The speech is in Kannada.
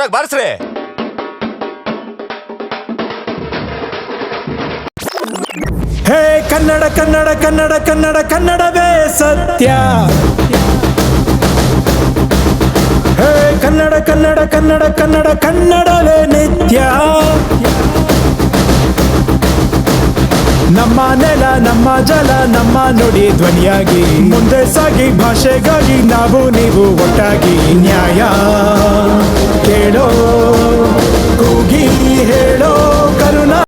ಜೋರಾಗಿ ಬಾರಿಸ್ರಿ. ಹೇ ಕನ್ನಡ ಕನ್ನಡ ಕನ್ನಡ ಕನ್ನಡ ಕನ್ನಡವೇ ಸತ್ಯ. ಹೇ ಕನ್ನಡ ಕನ್ನಡ ಕನ್ನಡ ಕನ್ನಡ ಕನ್ನಡವೇ ನಿತ್ಯ. ನಮ್ಮ ನೆಲ ನಮ್ಮ ಜಲ ನಮ್ಮ ನುಡಿ ಧ್ವನಿಯಾಗಿ ಮುಂದೆ ಸಾಗಿ ಭಾಷೆಗಾಗಿ ನಾವು ನೀವು ಒಟ್ಟಾಗಿ ನ್ಯಾಯ ಕೇಳೋ ಕೂಗಿ ಹೇಳೋ ಕರುಣಾ